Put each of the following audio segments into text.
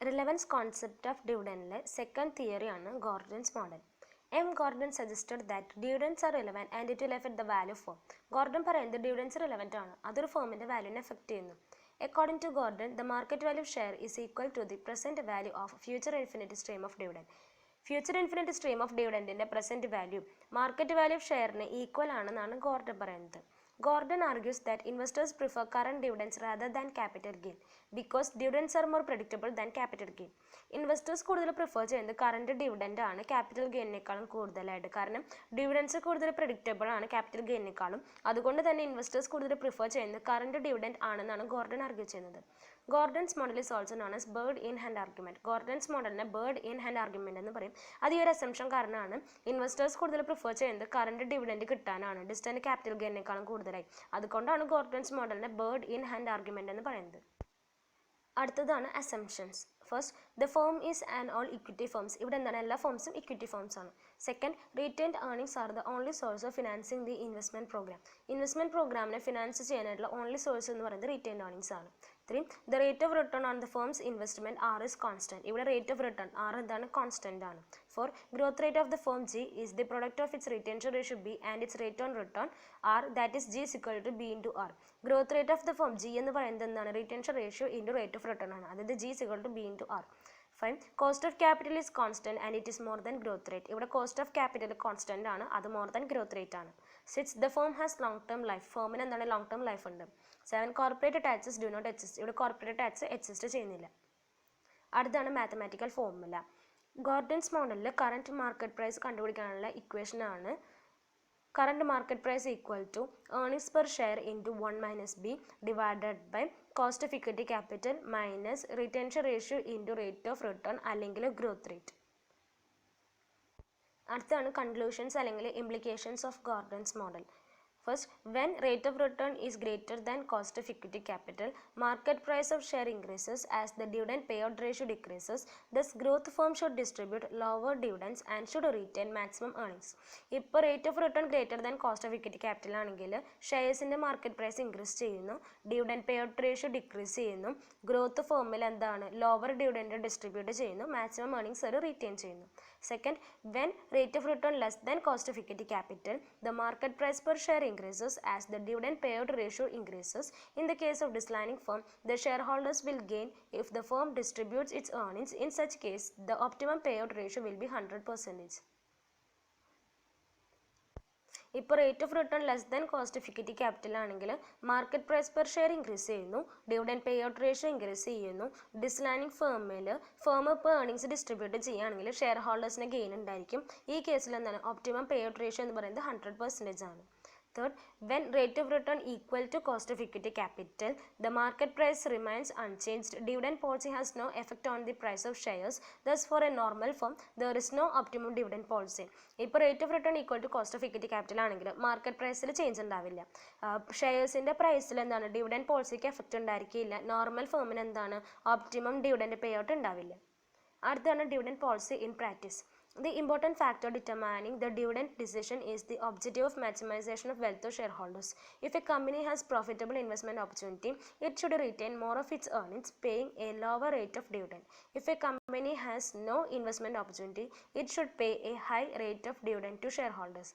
Relevance concept of dividend second theory ആണ് Gordon's model. M. Gordon suggested that dividends are relevant and it will affect the value firm. Gordon പറയുന്നത് dividends relevant ആണ്, അതൊരു ഫേമിൻ്റെ വാല്യൂവിനെ effect ചെയ്യുന്നു. According to Gordon, the market value share is equal to the present value of future infinite stream of dividend. Future infinite stream of ഡിവിഡൻറ്റിൻ്റെ present value market value ഷെയറിന് equal ആണെന്നാണ് Gordon പറയുന്നത്. Gordon argues that investors prefer current dividends rather than capital gain because dividends are more predictable than capital gain. Investors കൂടുതൽ prefer ചെയ്യുന്നത് current dividend ആണ് capital ഗെയിനേക്കാളും കൂടുതലായിട്ട്. കാരണം dividends കൂടുതൽ predictable ആണ് ക്യാപിറ്റൽ ഗെയിനേക്കാളും. അതുകൊണ്ട് തന്നെ ഇൻവെസ്റ്റേഴ്സ് കൂടുതൽ പ്രിഫർ ചെയ്യുന്നത് കറണ്ട് ഡിവിഡൻഡ് ആണെന്നാണ് ഗോർഡൻ ആർഗ്യൂ ചെയ്യുന്നത്. Gordon's model is also known as bird in hand argument. Gordon's മോഡലിനെ ബേർഡ് ഇൻ ഹാൻഡ് ആർഗ്യുമെൻറ്റ് എന്ന് പറയും. അത് ഈ ഒരു അസംഷൻ കാരണമാണ് ഇൻവെസ്റ്റേഴ്സ് കൂടുതൽ പ്രിഫർ ചെയ്യുന്നത് കറണ്ട് ഡിവിഡൻഡ് കിട്ടാനാണ് ഡിസ്റ്റൻറ്റ് ക്യാപിറ്റൽ ഗെയിനേക്കാളും കൂടുതലായി. അതുകൊണ്ടാണ് ഗോർഡൻസ് മോഡലിനെ ബേർഡ് ഇൻ ഹാൻഡ് ആർഗ്യുമെൻറ്റ് എന്ന് പറയുന്നത്. അടുത്തതാണ് assumptions. First, the firm is and all equity firms. ഇവിടെ എന്താണ്, എല്ലാ ഫേംസും ഇക്വിറ്റി ഫേംസ് ആണ്. Second, retained earnings are the only source of financing the investment program. Investment പ്രോഗ്രാമിനെ ഫിനാൻസ് ചെയ്യാനായിട്ടുള്ള ഓൺലി സോഴ്സ് എന്ന് പറയുന്നത് റീറ്റെയിൻഡ് ഏർണിംഗ്സ് ആണ്. 3, the rate of return on the firm's investment are is constant. ഇവിടെ rate of return R എന്താണ്, constant ആണ്. 4, growth rate of the firm G is the product of its retention ratio B and its rate on return R, that is G is equal to B into R. Growth rate of the firm G എന്ന് പറയുന്നത് എന്താണ്, retention ratio into rate of return ആണ്. അതായത് G is equal to B into R. 5, cost of capital is constant and it is more than growth rate. ഇവിടെ cost of capital constant ആണ്, അത് more than growth rate ആണ്. 6, the firm has long term life. ഫേമിന് എന്താണ് long term life ഉണ്ട്. 7, corporate taxes do not exist. ഇവിടെ corporate tax exist ചെയ്യുന്നില്ല. അടുത്താണ് മാത്തമാറ്റിക്കൽ ഫോർമുല. ഗോർഡൻസ് മോഡലിൽ കറൻറ്റ് മാർക്കറ്റ് പ്രൈസ് കണ്ടുപിടിക്കാനുള്ള ഇക്വേഷനാണ് current market price equal to earnings per share into 1 minus b divided by cost of equity capital minus retention ratio into rate of return അല്ലെങ്കിൽ growth rate. അടുത്താണ് conclusions അല്ലെങ്കിൽ implications of Gordon's model. First, when rate of return is greater than cost of equity capital, market price of share increases as the dividend payout ratio decreases. Thus, growth firm should distribute lower dividends and should retain maximum earnings. ഇപ്പോൾ rate of return greater than cost of equity capital ആണെങ്കിൽ ഷെയർസിൻ്റെ market price increase ചെയ്യുന്നു, dividend പേഔട്ട് ratio decrease ചെയ്യുന്നു, growth ഫോമിൽ എന്താണ് lower dividend distribute ചെയ്യുന്നു, maximum earnings ഒരു retain ചെയ്യുന്നു. Second, when rate of return less than cost of equity capital, the market price per share increases as the dividend payout ratio increases. In the case of declining firm, the shareholders will gain if the firm distributes its earnings. In such case, the optimum payout ratio will be 100%. ഇപ്പോൾ rate of return less than cost of equity capital ആണെങ്കിൽ market price per share increase ചെയ്യുന്നു, dividend pay out ratio increase ചെയ്യുന്നു. Declining firm ഇപ്പോൾ earnings distribute ചെയ്യുകയാണെങ്കിൽ share ഹോൾഡേഴ്സിന് gain ഉണ്ടായിരിക്കും. ഈ കേസിൽ എന്താണ് ഒപ്റ്റിമം പേ ഔട്ട് റേഷ്യോ എന്ന് പറയുന്നത് 100% ആണ്. Third, when rate of return equal to cost of equity capital, the market price remains unchanged. Dividend policy has no effect on the price of shares. Thus, for a normal firm, there is no optimum dividend policy. ഇപ്പോൾ rate of return equal to cost of equity capital ആണെങ്കിൽ market പ്രൈസിൽ change ഉണ്ടാവില്ല. ഷെയർസിൻ്റെ പ്രൈസിൽ എന്താണ് dividend പോളിസിക്ക് effect ഉണ്ടായിരിക്കില്ല. Normal ഫേമിന് എന്താണ് optimum dividend pay out ഉണ്ടാവില്ല. അടുത്താണ് dividend policy in practice. The important factor determining the dividend decision is the objective of maximization of wealth of shareholders. If a company has profitable investment opportunity, it should retain more of its earnings, paying a lower rate of dividend. If a company has no investment opportunity, it should pay a high rate of dividend to shareholders.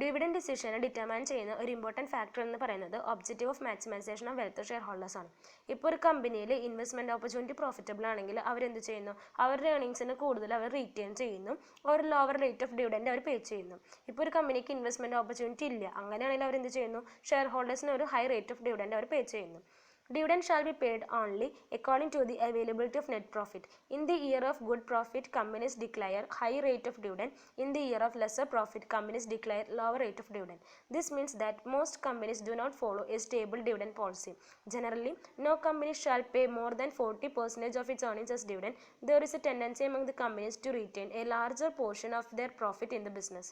Dividend ഡിസിഷനെ determine ചെയ്യുന്ന ഒരു important factor എന്ന് പറയുന്നത് objective of maximisation of wealth share holders ആണ്. ഇപ്പോൾ ഒരു കമ്പനിയിൽ investment opportunity profitable ആണെങ്കിൽ അവരെന്ത് ചെയ്യുന്നു, അവരുടെ ഏർണിങ്സിന് കൂടുതൽ അവർ റീറ്റെയിൻ ചെയ്യുന്നു, ഒരു ലോവർ റേറ്റ് ഓഫ് ഡിവിഡൻഡ് അവർ പേ ചെയ്യുന്നു. ഇപ്പോൾ ഒരു കമ്പനിക്ക് ഇൻവെസ്റ്റ്മെൻറ്റ് ഓപ്പർച്യൂണിറ്റി ഇല്ല, അങ്ങനെയാണെങ്കിൽ അവരെന്ത് ചെയ്യുന്നു, ഷെയർ ഹോൾഡേഴ്സിന് ഒരു ഹൈ റേറ്റ് ഓഫ് ഡിവിഡൻഡ് അവർ പേ ചെയ്യുന്നു. Dividend shall be paid only according to the availability of net profit. In the year of good profit, companies declare high rate of dividend. In the year of lesser profit, companies declare lower rate of dividend. This means that most companies do not follow a stable dividend policy. Generally, no company shall pay more than 40% of its earnings as dividend. There is a tendency among the companies to retain a larger portion of their profit in the business.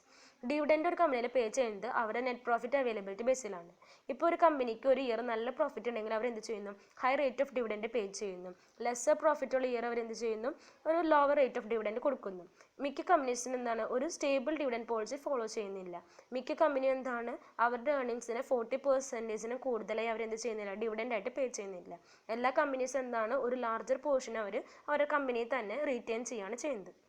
Dividend ഒരു കമ്പനിയിൽ പേ ചെയ്യുന്നത് അവരുടെ net profit availability ബേസിലാണ്. ഇപ്പോൾ ഒരു കമ്പനിക്ക് ഒരു year നല്ല പ്രോഫിറ്റ് ഉണ്ടെങ്കിൽ അവർ എന്ത് ചെയ്യുന്നു, high rate of dividend pay ചെയ്യുന്നു. ലെസ്സർ പ്രോഫിറ്റുള്ള ഇയർ അവർ എന്ത് ചെയ്യുന്നു, ഒരു ലോവർ റേറ്റ് ഓഫ് ഡിവിഡൻഡ് കൊടുക്കുന്നു. മിക്ക കമ്പനീസിനും എന്താണ്, ഒരു സ്റ്റേബിൾ ഡിവിഡൻഡ് പോളിസി ഫോളോ ചെയ്യുന്നില്ല. മിക്ക കമ്പനി എന്താണ്, അവരുടെ ഏർണിങ്സിന് 40% കൂടുതലായി അവരെന്ത് ചെയ്യുന്നില്ല, ഡിവിഡൻഡ് ആയിട്ട് പേ ചെയ്യുന്നില്ല. എല്ലാ കമ്പനീസും എന്താണ്, ഒരു ലാർജർ പോർഷൻ അവരുടെ കമ്പനിയിൽ തന്നെ റീറ്റെയിൻ ചെയ്യുകയാണ് ചെയ്യുന്നത്.